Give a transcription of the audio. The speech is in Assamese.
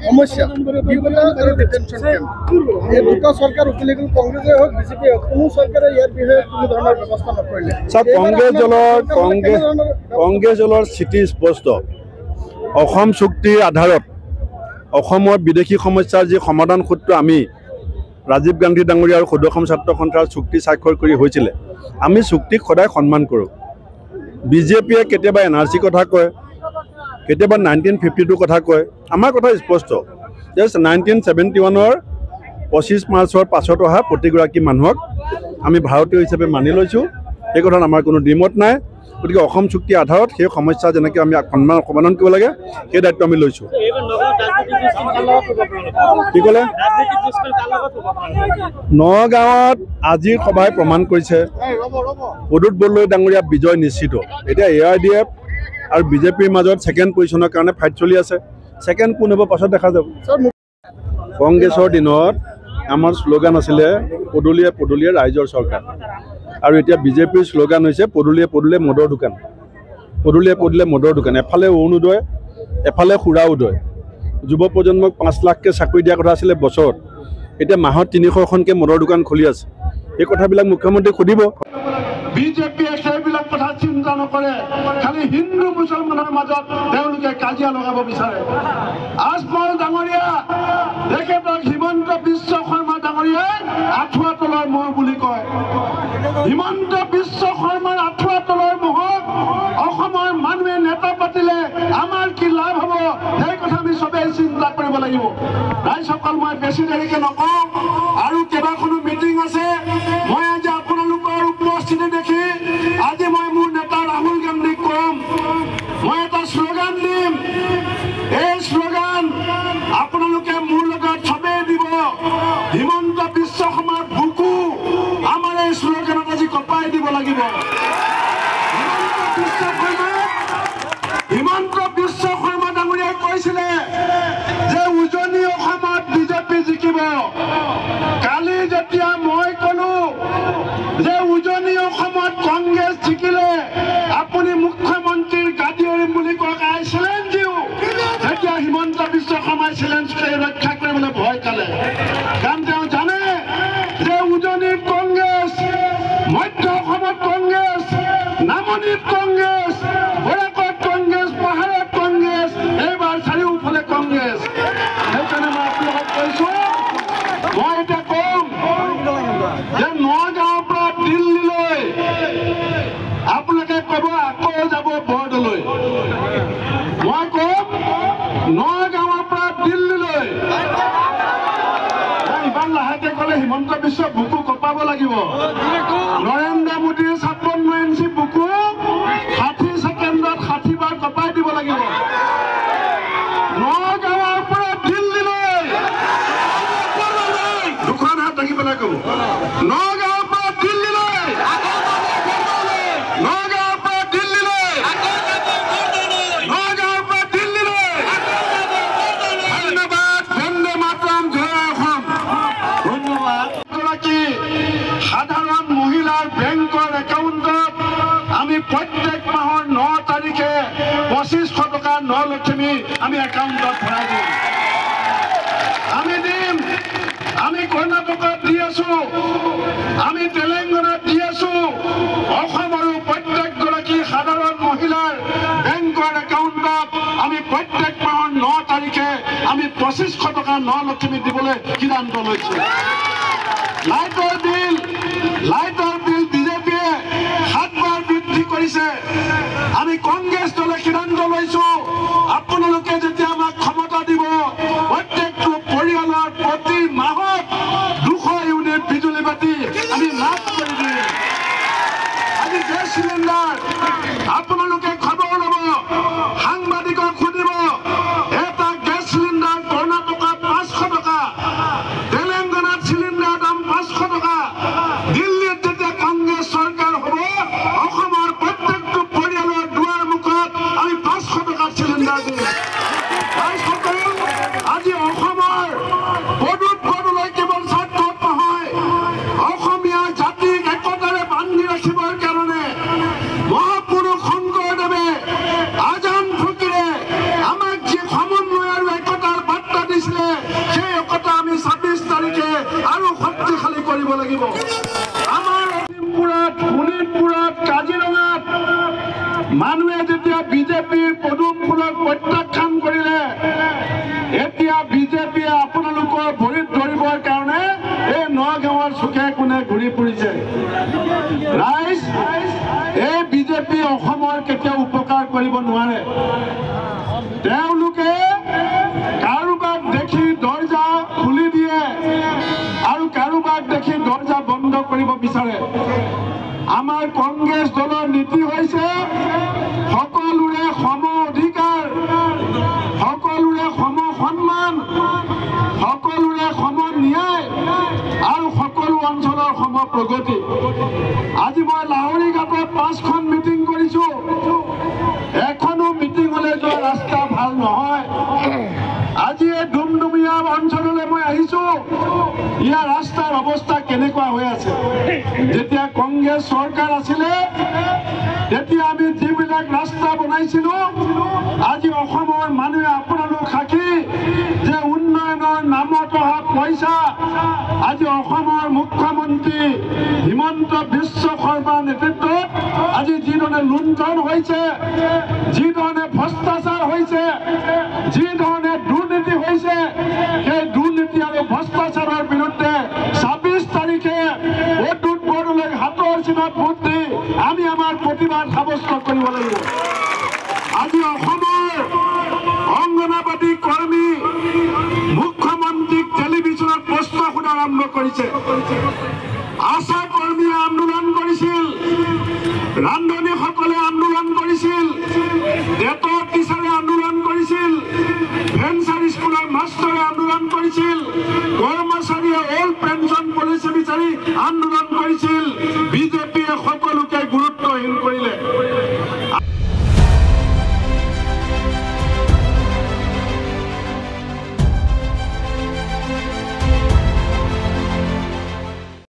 সমস্যা বিপদা আৰু ডিটেনশ্যন কেম্প এই দুটা চৰকাৰ উকলি গ'ল কংগ্ৰেছে হওক বিজেপি হওক কোনো চৰকাৰে ইয়াৰ বিষয়ে কোনো ধৰণৰ ব্যৱস্থা নকৰিলে কংগ্ৰেছ দলৰ স্থিতি স্পষ্ট অসম চুক্তিৰ আধাৰত অসমৰ বিদেশী সমস্যাৰ যি সমাধান সূত্ৰ আমি ৰাজীৱ গান্ধী ডাঙৰীয়া আৰু সদৌ অসম ছাত্ৰ সন্থাৰ চুক্তি স্বাক্ষৰ কৰি হৈছিলে আমি চুক্তিক সদায় সন্মান কৰোঁ বিজেপিয়ে কেতিয়াবা NRC কথা কয় কেতিয়াবা 1952 কথা কয় আমাৰ কথা স্পষ্ট জাষ্ট 1971 25 মাৰ্চৰ পাছত অহা প্ৰতিগৰাকী মানুহক আমি ভাৰতীয় হিচাপে মানি লৈছোঁ এই কথাত আমাৰ কোনো দ্বিমত নাই গতিকে অসম চুক্তিৰ আধাৰত সেই সমস্যা যেনেকৈ আমি সমাধান কৰিব লাগে সেই দায়িত্ব আমি লৈছোঁ কি ক'লে নগাঁৱত আজিৰ সভাই প্ৰমাণ কৰিছে প্ৰদ্যুৎ বৰদলৈ ডাঙৰীয়া বিজয় নিশ্চিত এতিয়া ARDF আৰু বিজেপিৰ মাজত ছেকেণ্ড পজিশ্যনৰ কাৰণে ফাইট চলি আছে ছেকেণ্ড কোন হ'ব পাছত দেখা যাব কংগ্ৰেছৰ দিনত আমাৰ শ্লোগান আছিলে পদূলিয়ে পদূলিয়ে ৰাইজৰ চৰকাৰ আৰু এতিয়া বিজেপিৰ শ্লোগান হৈছে পদূলিয়ে পদূলিয়ে মদৰ দোকান পদূলিয়ে পদূলিয়ে মদৰ দোকান এফালে অৰুণোদয় এফালে সুৰা উদয় যুৱ প্ৰজন্মক 5 লাখকৈ চাকৰি দিয়া কথা আছিলে বছৰত এতিয়া মাহত 300খনকৈ মদৰ দোকান খুলি আছে এই কথাবিলাক মুখ্যমন্ত্ৰীক সুধিব বিজেপিয়ে সেইবিলাক কথা চিন্তা নকৰে খালি হিন্দু মুছলমানৰ মাজত তেওঁলোকে কাজিয়া লগাব বিচাৰে আজমল ডাঙৰীয়া তেখেতক হিমন্ত বিশ্ব শৰ্মা ডাঙৰীয়াই আঁঠুৱা তলৰ মহ বুলি কয় হিমন্ত বিশ্ব শৰ্মাৰ আঁঠুৱা তলৰ মহক অসমৰ মানুহে নেতা পাতিলে আমাৰ কি লাভ হ'ব সেই কথা আমি সবেই চিন্তা কৰিব লাগিব ৰাইজসকল মই বেছি দেৰিকে নকওঁ আৰু কেইবাখনো মিটিং আছে মই আজি আপোনালোকৰ উপস্থিতি দেখি আজি মই মোৰ নেতা ৰাহুল গান্ধীক কম মই এটা শ্লোগান দিম এই শ্লোগান আপোনালোকে মোৰ লগত সবেই দিব হিমন্ত বিশ্ব শৰ্মাৰ বুকু আমাৰ এই শ্লোগানত আজি কপাই দিব লাগিব হিমন্ত বিশ্ব শৰ্মা ডাঙৰীয়াই কৈছিলে যে উজনি অসমত বিজেপি জিকিব কালি যেতিয়া মই কলো যে উজনি অসমত কংগ্ৰেছ জিকিলে আপুনি মুখ্যমন্ত্ৰীৰ গাদী এৰিম বুলি কয় চ্যালেঞ্জ দিওঁ তেতিয়া হিমন্ত বিশ্ব শৰ্মাই চ্যালেঞ্জকে ৰক্ষা কৰিবলৈ ভয় খালে কাৰণ তেওঁ জানে যে উজনিত কংগ্ৰেছ মধ্য অসমত কংগ্ৰেছ নামনিত কংগ্ৰেছ বৰাকত কংগ্ৰেছ পাহাৰত কংগ্ৰেছ এইবাৰ চাৰিওফালে কংগ্ৰেছ সেইকাৰণে মই আপোনালোকক কৈছোঁ মই এতিয়া কম যে নগাঁৱৰ পৰা দিল্লীলৈ আপোনালোকে ক'ব আকৌ যাব বৰদলৈ মই কম নগাঁৱৰ পৰা দিল্লীলৈ ইমান লাহেকে ক'লে হিমন্ত বিশ্ব বুকু কপাব লাগিব নৰেন্দ্ৰ মোদীৰ 56 ইঞ্চি বুকু 60 ছেকেণ্ডত 60 বাৰ কপাই দিব লাগিব নগাঁৱৰ পৰা দিল্লীলৈ দুখন হাত থাকি পেলাই ক'ব নগাঁৱৰ পৰা দিল্লীলৈ নগাঁৱৰ পৰা দিল্লীলৈ নগাঁৱৰ পৰা দিল্লীলৈ ধন্যবাদ বন্দে মাতৰম জয় অসম ধন্যবাদ সাধাৰণ মহিলাৰ বেংকৰ একাউণ্টত আমি প্ৰত্যেক মাহৰ 9 তাৰিখে 2500 টকা 9 লক্ষ্মী আমি একাউণ্টত ভৰাই দিম আমি দিম আমি কৰ্ণাটকত দি আছো আমি তেলেংগানাত দি আছো অসমৰ প্ৰত্যেকগৰাকী সাধাৰণ মহিলাৰ বেংকৰ একাউণ্টত আমি প্ৰত্যেক মাহৰ 9 তাৰিখে আমি 2500 টকা 9 লক্ষ্মী দিবলৈ সিদ্ধান্ত লৈছো লাইটৰ বিল বিজেপিয়ে 7 বাৰ বৃদ্ধি কৰিছে আমি কংগ্ৰেছ দলে সিদ্ধান্ত লৈছো আপোনালোকে যেতিয়া আমাক ক্ষমতা দিব প্ৰত্যেকটো পৰিয়ালৰ প্ৰতি মাহত 200 ইউনিট বিজুলী বাতি আমি লাভ কৰি দিম আজি গেছ চিলিণ্ডাৰ আপোনালোকে খবৰ ল'ব সাংবাদিকক সুধিব এটা গেছ চিলিণ্ডাৰ কৰ্ণাটকত 500 টকা তেলেংগানাত চিলিণ্ডাৰ দাম 500 টকা দিল্লীত যেতিয়া কংগ্ৰেছ চৰকাৰ হ'ব অসমৰ প্ৰত্যেকটো পৰিয়ালৰ দুৱাৰ মুখত আমি 500 টকাৰ চিলিণ্ডাৰ কৰিব নোৱাৰে তেওঁলোকে কাৰোবাক দেখি দৰ্জা খুলি দিয়ে আৰু কাৰোবাক দেখি দৰ্জা বন্ধ কৰিব বিচাৰে আমাৰ কংগ্ৰেছ দলৰ নীতি হৈছে সকলোৰে সম অধিকাৰ সকলোৰে সম সন্মান সকলোৰে সম ন্যায় আৰু সকলো অঞ্চলৰ সম প্ৰগতি আজি মই লাহৰী ঘাটত 5খন মিটিং কৰিছো এখনো মিটিঙলৈ যোৱা ৰাস্তা ভাল নহয় আজি এই ডুমডুমিয়া অঞ্চললৈ মই আহিছো ইয়াৰ ৰাস্তাৰ অৱস্থা কেনেকুৱা হৈ আছে যেতিয়া কংগ্ৰেছ চৰকাৰ আছিলে তেতিয়া আমি যিবিলাক ৰাস্তা বনাইছিলো আজি অসমৰ মানুহে আপোনালোক সাক্ষী যে উন্নয়নৰ নামত অহা পইচা আজি অসমৰ মুখ্যমন্ত্ৰী হিমন্ত বিশ্ব শৰ্মাৰ নেতৃত্বত আজি যিধৰণে লুণ্ঠন হৈছে যিধৰণে ভ্ৰষ্টাচাৰ হৈছে যিধৰণে দুৰ্নীতি হৈছে সেই দুৰ্নীতি আৰু ভ্ৰষ্টাচাৰৰ বিৰুদ্ধে 26 তাৰিখে অতুল বৰদলৈক হাতৰ চিনত ভোট দি আমি আমাৰ প্ৰতিবাদ সাব্যস্ত কৰিব লাগিব আজি অসমৰ অংগনবাদী কৰ্মী মুখ্যমন্ত্ৰীক টেলিভিছনত প্ৰশ্ন সোধা আৰম্ভ কৰিছে আশা কৰ্মীয়ে আন্দোলন কৰিছিল ৰান্ধনীসকলে আন্দোলন কৰিছিল ডেটৰ টিচাৰে আন্দোলন কৰিছিল ভেঞ্চাৰ স্কুলৰ মাষ্টৰে আন্দোলন কৰিছিল কৰ্মচাৰীয়ে অল্ড পেঞ্চন পলিচি বিচাৰি আন্দোলন কৰিছিল বিজেপিয়ে সকলোকে গুৰুত্বহীন কৰিলে